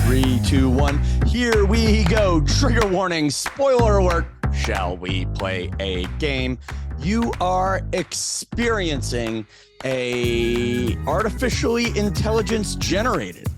3, 2, 1. Here we go. Trigger warning, spoiler alert. Shall we play a game? You are experiencing a artificially intelligence generated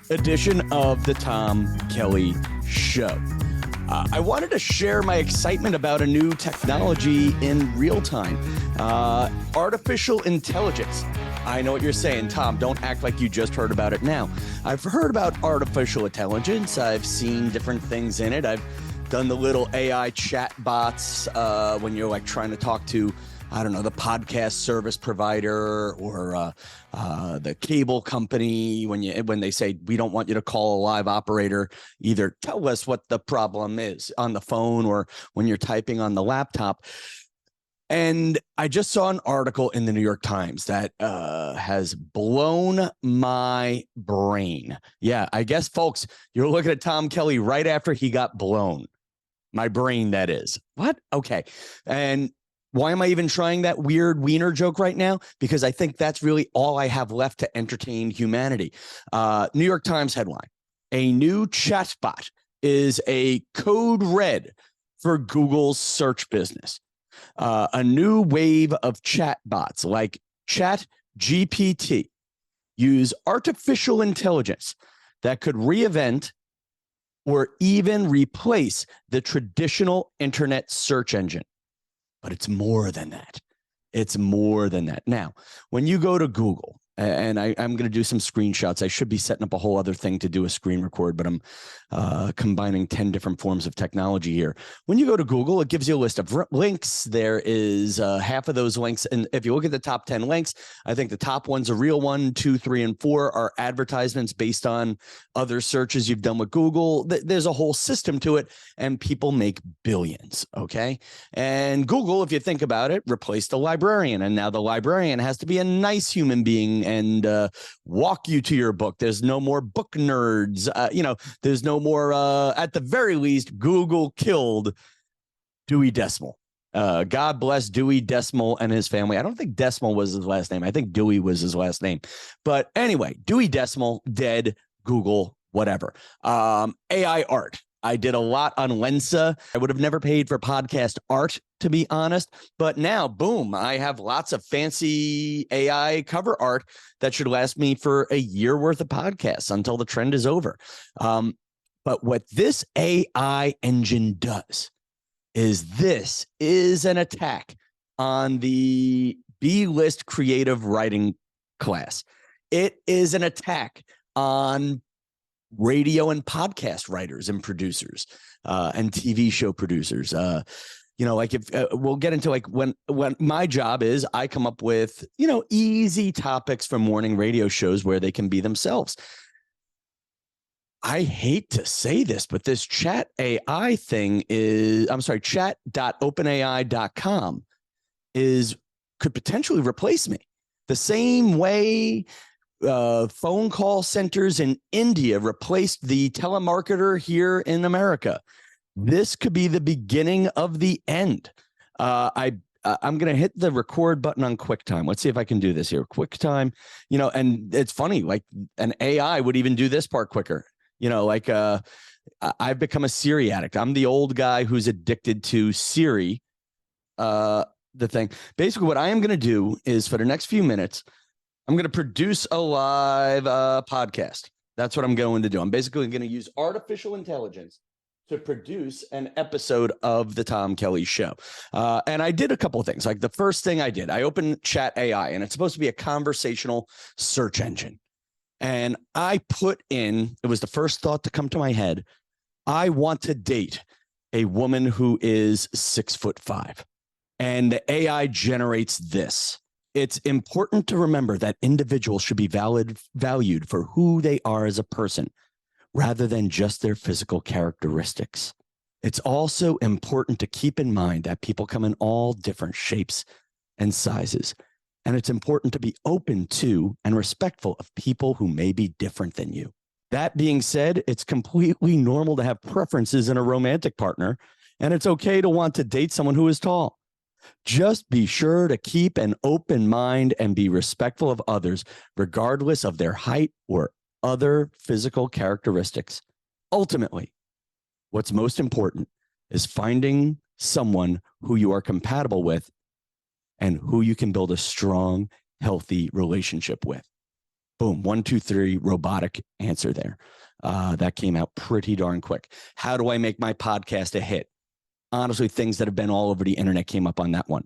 edition of the Tom Kelly Show. I wanted to share my excitement about a new technology in real time. Artificial intelligence. I know what you're saying, Tom. Don't act like you just heard about it now. I've heard about artificial intelligence. I've seen different things in it. I've done the little AI chat bots when you're like trying to talk to, I don't know, the podcast service provider or the cable company when they say, we don't want you to call a live operator, either tell us what the problem is on the phone or when you're typing on the laptop. And I just saw an article in the New York Times that has blown my brain. Yeah, I guess, folks, you're looking at Tom Kelly right after he got blown. My brain, that is. What? Okay. And why am I even trying that weird wiener joke right now? Because I think that's really all I have left to entertain humanity. New York Times headline: a new chatbot is a code red for Google's search business. A new wave of chatbots like Chat GPT use artificial intelligence that could reinvent or even replace the traditional internet search engine. But it's more than that. It's more than that. Now, when you go to Google, and I'm going to do some screenshots. I should be setting up a whole other thing to do a screen record, but I'm combining 10 different forms of technology here. When you go to Google, it gives you a list of links. There is half of those links. And if you look at the top 10 links, I think the top one's a real 1, 2, 3, and 4 are advertisements based on other searches you've done with Google. There's a whole system to it, and people make billions, okay? And Google, if you think about it, replaced the librarian, and now the librarian has to be a nice human being and walk you to your book. There's no more book nerds. There's no more, at the very least, Google killed Dewey Decimal. God bless Dewey Decimal and his family. I don't think Decimal was his last name. I think Dewey was his last name. But anyway, Dewey Decimal, dead, Google, whatever. AI art. I did a lot on Lensa. I would have never paid for podcast art, to be honest. But now, boom, I have lots of fancy AI cover art that should last me for a year worth of podcasts until the trend is over. But what this AI engine does is an attack on the B-list creative writing class. It is an attack on radio and podcast writers and producers and TV show producers. Like if we'll get into like when my job is I come up with, easy topics for morning radio shows where they can be themselves. I hate to say this, but this chat AI thing chat.openai.com could potentially replace me the same way phone call centers in India replaced the telemarketer here in America. This could be the beginning of the end. I'm going to hit the record button on QuickTime. Let's see if I can do this here. QuickTime, and it's funny, like an AI would even do this part quicker. I've become a Siri addict. I'm the old guy who's addicted to Siri. The thing. Basically, what I am going to do is for the next few minutes, I'm going to produce a live podcast. That's what I'm going to do. I'm basically going to use artificial intelligence to produce an episode of the Tom Kelly Show. And I did a couple of things. Like the first thing I did, I opened Chat AI, and it's supposed to be a conversational search engine. And I put in, it was the first thought to come to my head, I want to date a woman who is 6'5". And the AI generates this. It's important to remember that individuals should be valued for who they are as a person, rather than just their physical characteristics. It's also important to keep in mind that people come in all different shapes and sizes, and it's important to be open to and respectful of people who may be different than you. That being said, it's completely normal to have preferences in a romantic partner, and it's okay to want to date someone who is tall. Just be sure to keep an open mind and be respectful of others, regardless of their height or other physical characteristics. Ultimately, what's most important is finding someone who you are compatible with and who you can build a strong, healthy relationship with. Boom, 1, 2, 3, robotic answer there. That came out pretty darn quick. How do I make my podcast a hit? Honestly, things that have been all over the internet came up on that one.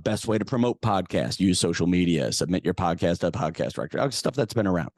Best way to promote podcasts, use social media, submit your podcast to a podcast directory, stuff that's been around.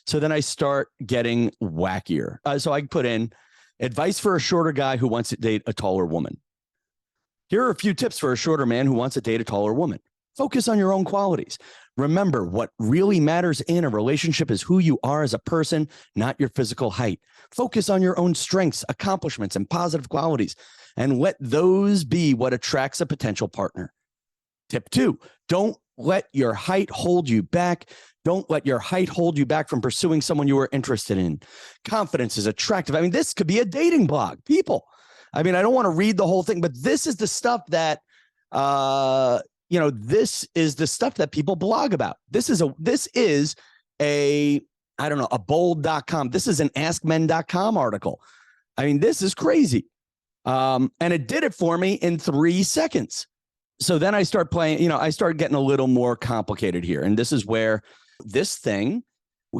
So then I start getting wackier. So I put in advice for a shorter guy who wants to date a taller woman. Here are a few tips for a shorter man who wants to date a taller woman. Focus on your own qualities. Remember, what really matters in a relationship is who you are as a person, not your physical height. Focus on your own strengths, accomplishments, and positive qualities, and let those be what attracts a potential partner. Tip 2, don't let your height hold you back. Don't let your height hold you back from pursuing someone you are interested in. Confidence is attractive. I mean, this could be a dating blog, people. I mean, I don't want to read the whole thing, but this is the stuff that, this is the stuff that people blog about. This is a bold.com. This is an askmen.com article. I mean, this is crazy. And it did it for me in 3 seconds. So then I start playing, I start getting a little more complicated here. And this is where this thing,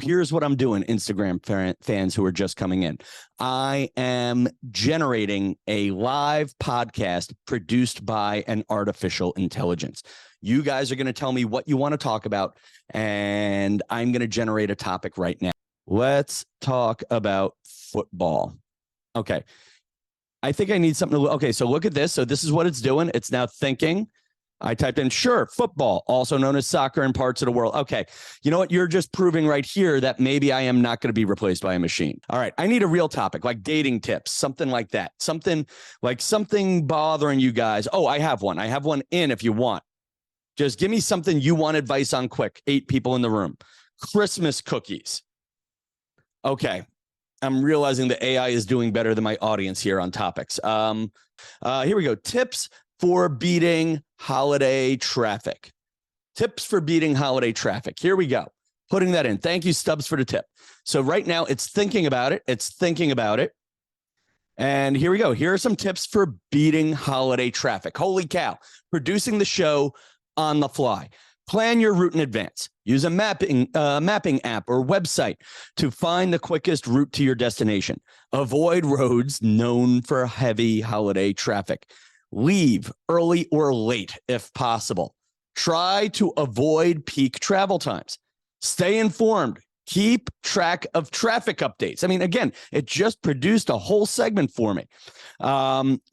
here's what I'm doing, Instagram fans who are just coming in. I am generating a live podcast produced by an artificial intelligence. You guys are going to tell me what you want to talk about, and I'm going to generate a topic right now. Let's talk about football. Okay. I think I need something to, okay, so look at this. So this is what it's doing. It's now thinking. I typed in, sure, football, also known as soccer in parts of the world. Okay, you know what? You're just proving right here that maybe I am not going to be replaced by a machine. All right, I need a real topic, like dating tips, something like that. Something bothering you guys. Oh, I have one. I have one in if you want. Just give me something you want advice on quick. 8 people in the room. Christmas cookies. Okay. I'm realizing the AI is doing better than my audience here on topics. Here we go. Tips for beating holiday traffic. Tips for beating holiday traffic. Here we go. Putting that in. Thank you, Stubbs, for the tip. So right now it's thinking about it. And here we go. Here are some tips for beating holiday traffic. Holy cow. Producing the show on the fly. Plan your route in advance. Use a mapping app or website to find the quickest route to your destination. Avoid roads known for heavy holiday traffic. Leave early or late if possible. Try to avoid peak travel times. Stay informed. Keep track of traffic updates. I mean, again, it just produced a whole segment for me.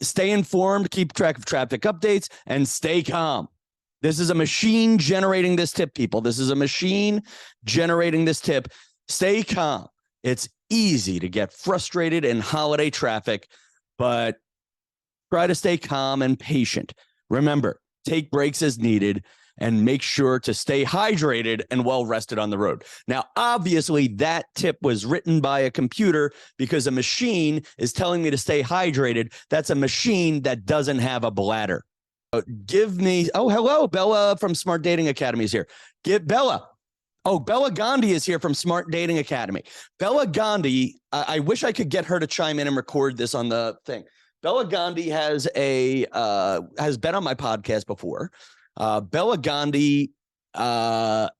Stay informed, keep track of traffic updates, and stay calm. This is a machine generating this tip, people. This is a machine generating this tip. Stay calm. It's easy to get frustrated in holiday traffic, but try to stay calm and patient. Remember, take breaks as needed and make sure to stay hydrated and well rested on the road. Now, obviously, that tip was written by a computer because a machine is telling me to stay hydrated. That's a machine that doesn't have a bladder. Hello, Bella from Smart Dating Academy is here. Bella Gandhi is here from Smart Dating Academy. Bella Gandhi, I wish I could get her to chime in and record this on the thing. Bella Gandhi has been on my podcast before. Bella Gandhi has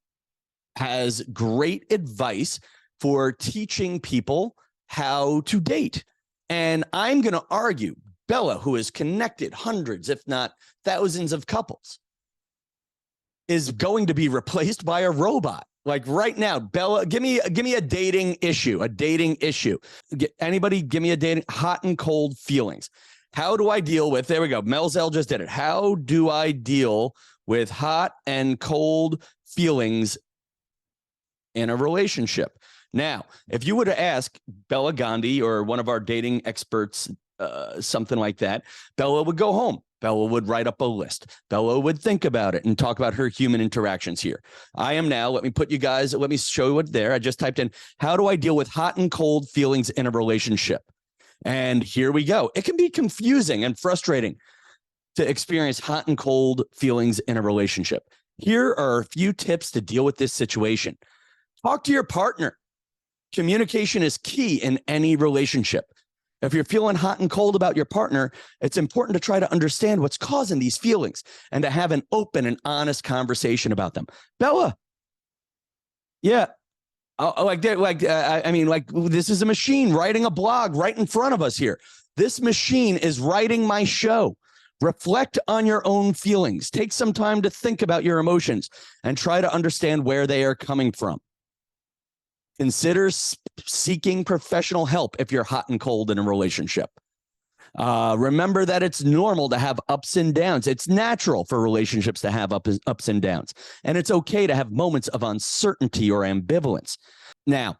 great advice for teaching people how to date. And I'm going to argue Bella, who has connected hundreds, if not thousands of couples, is going to be replaced by a robot. Like right now, Bella, give me a dating issue. Anybody give me a dating hot and cold feelings. How do I deal with, there we go. Melzel just did it. How do I deal with hot and cold feelings in a relationship? Now, if you were to ask Bella Gandhi or one of our dating experts, something like that, Bella would go home. Bella would write up a list. Bella would think about it and talk about her human interactions here. I am now, let me show you it there. I just typed in, how do I deal with hot and cold feelings in a relationship? And here we go. It can be confusing and frustrating to experience hot and cold feelings in a relationship. Here are a few tips to deal with this situation. Talk to your partner. Communication is key in any relationship. If you're feeling hot and cold about your partner, it's important to try to understand what's causing these feelings and to have an open and honest conversation about them. Bella, yeah, this is a machine writing a blog right in front of us here. This machine is writing my show. Reflect on your own feelings. Take some time to think about your emotions and try to understand where they are coming from. Consider seeking professional help if you're hot and cold in a relationship. Remember that it's normal to have ups and downs. It's natural for relationships to have ups and downs. And it's okay to have moments of uncertainty or ambivalence. Now,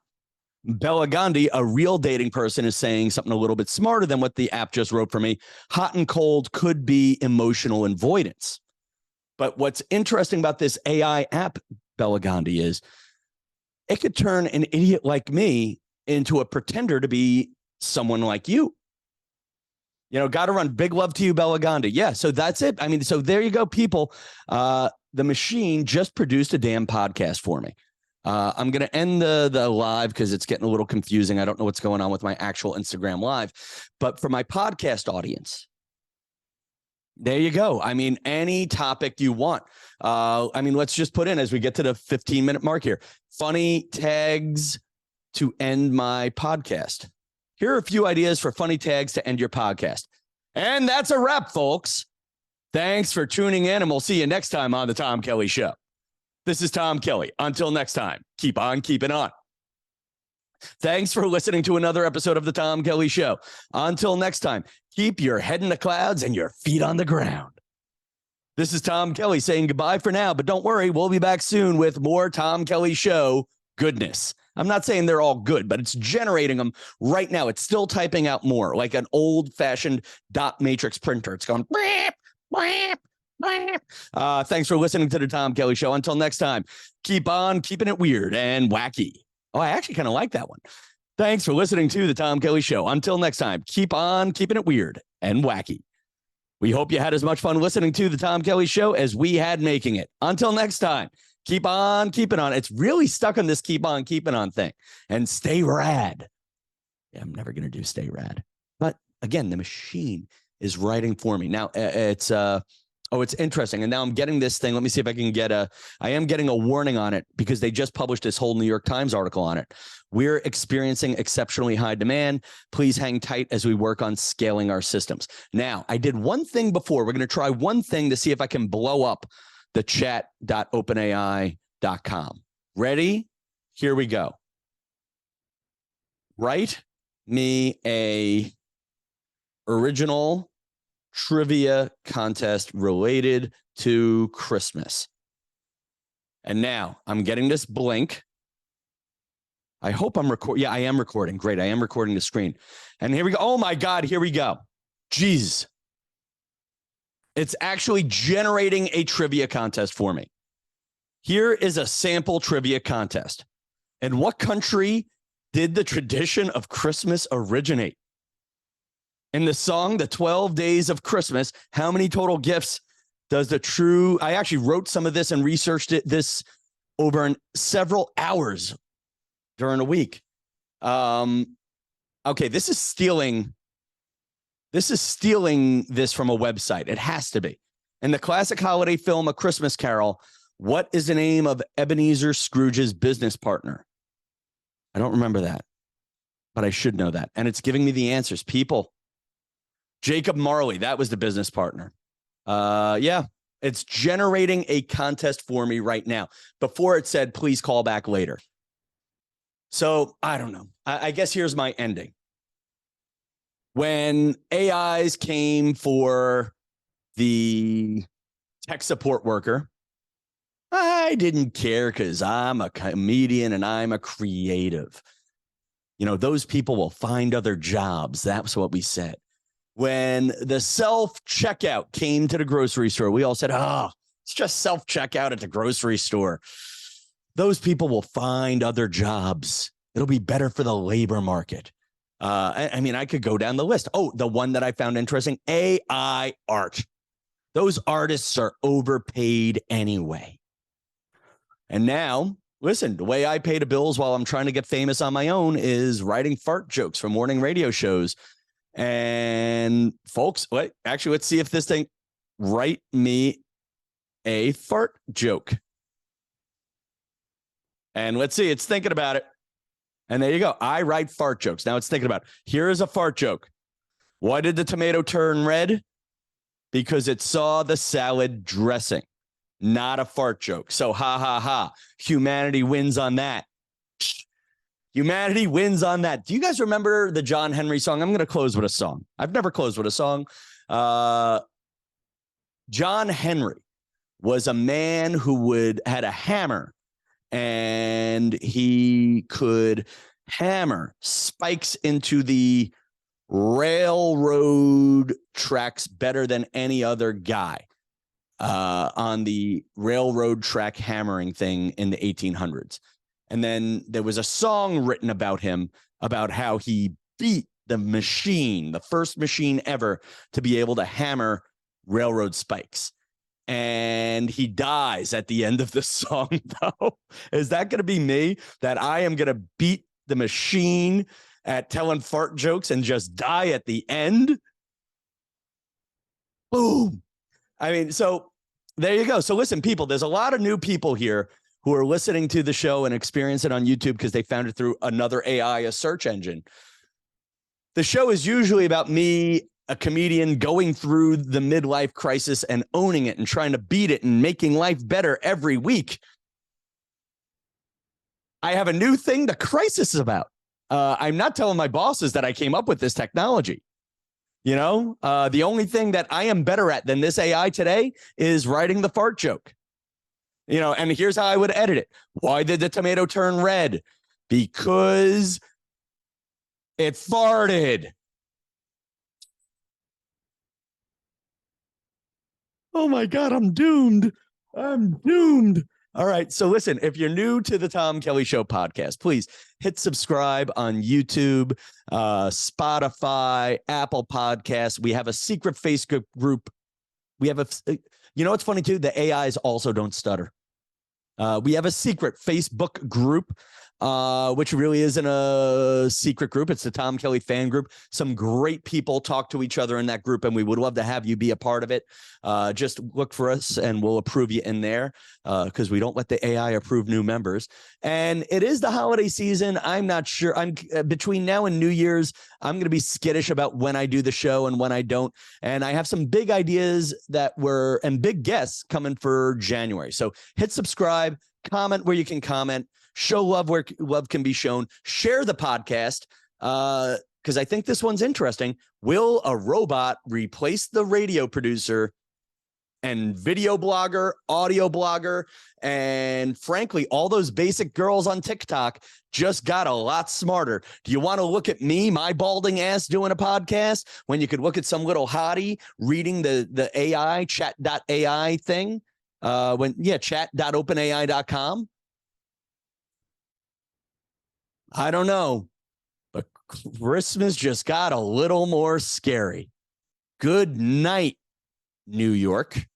Bella Gandhi, a real dating person, is saying something a little bit smarter than what the app just wrote for me. Hot and cold could be emotional avoidance. But what's interesting about this AI app, Bella Gandhi, is it could turn an idiot like me into a pretender to be someone like you. You know, got to run. Big love to you, Bella Gandhi. Yeah, so that's it. I mean, so there you go, people. The machine just produced a damn podcast for me. I'm going to end the live because it's getting a little confusing. I don't know what's going on with my actual Instagram live. But for my podcast audience, there you go. I mean, any topic you want. Let's just put in, as we get to the 15-minute mark here, funny tags to end my podcast. Here are a few ideas for funny tags to end your podcast. And that's a wrap, folks. Thanks for tuning in, and we'll see you next time on The Tom Kelly Show. This is Tom Kelly. Until next time, keep on keeping on. Thanks for listening to another episode of The Tom Kelly Show. Until next time, keep your head in the clouds and your feet on the ground. This is Tom Kelly saying goodbye for now, but don't worry, we'll be back soon with more Tom Kelly Show goodness. I'm not saying they're all good, but it's generating them right now. It's still typing out more, like an old-fashioned dot matrix printer. It's going, beep, beep. Thanks for listening to The Tom Kelly Show. Until next time, keep on keeping it weird and wacky. Oh, I actually kind of like that one. Thanks for listening to The Tom Kelly Show. Until next time, keep on keeping it weird and wacky. We hope you had as much fun listening to The Tom Kelly Show as we had making it. Until next time, keep on keeping on. It's really stuck on this keep on keeping on thing. And stay rad. Yeah, I'm never going to do stay rad. But again, the machine is writing for me. Now, it's interesting. And now I'm getting this thing. Let me see if I can I am getting a warning on it because they just published this whole New York Times article on it. We're experiencing exceptionally high demand. Please hang tight as we work on scaling our systems. Now, I did one thing before. We're going to try one thing to see if I can blow up the chat.openai.com. Ready? Here we go. Write me a original trivia contest related to Christmas. And now I'm getting this blink. I hope I'm recording. Yeah, I am recording. Great. I am recording the screen. And here we go. Oh my God. Here we go. Jeez. It's actually generating a trivia contest for me. Here is a sample trivia contest. In what country did the tradition of Christmas originate? In the song, The 12 Days of Christmas, how many total gifts does I actually wrote some of this and researched this over several hours during a week. Okay, this is stealing this from a website. It has to be. In the classic holiday film, A Christmas Carol, what is the name of Ebenezer Scrooge's business partner? I don't remember that, but I should know that. And it's giving me the answers. People. Jacob Marley, that was the business partner. Yeah, it's generating a contest for me right now. Before it said, please call back later. So I don't know. I guess here's my ending. When AIs came for the tech support worker, I didn't care because I'm a comedian and I'm a creative. You know, those people will find other jobs. That's what we said. When the self-checkout came to the grocery store, we all said, it's just self-checkout at the grocery store. Those people will find other jobs. It'll be better for the labor market. I could go down the list. Oh, the one that I found interesting, AI art. Those artists are overpaid anyway. And now Listen, the way I pay the bills while I'm trying to get famous on my own is writing fart jokes for morning radio shows. And folks, let's see if this thing write me a fart joke. And let's see, it's thinking about it. And there you go. I write fart jokes. Now it's thinking about it. Here is a fart joke. Why did the tomato turn red? Because it saw the salad dressing. Not a fart joke. So ha ha ha. Humanity wins on that. Humanity wins on that. Do you guys remember the John Henry song? I'm going to close with a song. I've never closed with a song. John Henry was a man who had a hammer, and he could hammer spikes into the railroad tracks better than any other guy on the railroad track hammering thing in the 1800s. And then there was a song written about him, about how he beat the machine, the first machine ever to be able to hammer railroad spikes. And he dies at the end of the song, though. Is that going to be me? That I am going to beat the machine at telling fart jokes and just die at the end? Boom. I mean, so there you go. So listen, people, there's a lot of new people here who are listening to the show and experience it on YouTube because they found it through another AI, a search engine. The show is usually about me, a comedian, going through the midlife crisis and owning it and trying to beat it and making life better every week. I have a new thing the crisis is about. I'm not telling my bosses that I came up with this technology. You know, the only thing that I am better at than this AI today is writing the fart joke. You know, and here's how I would edit it. Why did the tomato turn red? Because it farted. Oh my God, I'm doomed. I'm doomed. All right. So listen, if you're new to the Tom Kelly Show podcast, please hit subscribe on YouTube, Spotify, Apple Podcasts. We have a secret Facebook group. We have you know what's funny too? The AIs also don't stutter. We have a secret Facebook group, which really isn't a secret group. It's the Tom Kelly fan group. Some great people talk to each other in that group, and we would love to have you be a part of it. Just look for us, and we'll approve you in there because we don't let the AI approve new members. And it is the holiday season. I'm not sure. I'm between now and New Year's, I'm going to be skittish about when I do the show and when I don't. And I have some big ideas and big guests coming for January. So hit subscribe, comment where you can comment. Show love where love can be shown. Share the podcast because I think this one's interesting. Will a robot replace the radio producer and video blogger, audio blogger, and frankly, all those basic girls on TikTok just got a lot smarter? Do you want to look at me, my balding ass, doing a podcast when you could look at some little hottie reading the AI, chat.ai thing? Chat.openai.com. I don't know, but Christmas just got a little more scary. Good night, New York.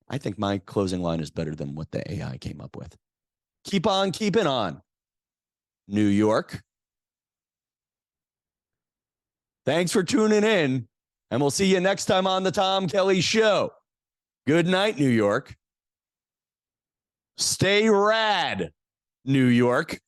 I think my closing line is better than what the AI came up with. Keep on keeping on, New York. Thanks for tuning in, and we'll see you next time on the Tom Kelly Show. Good night, New York. Stay rad, New York.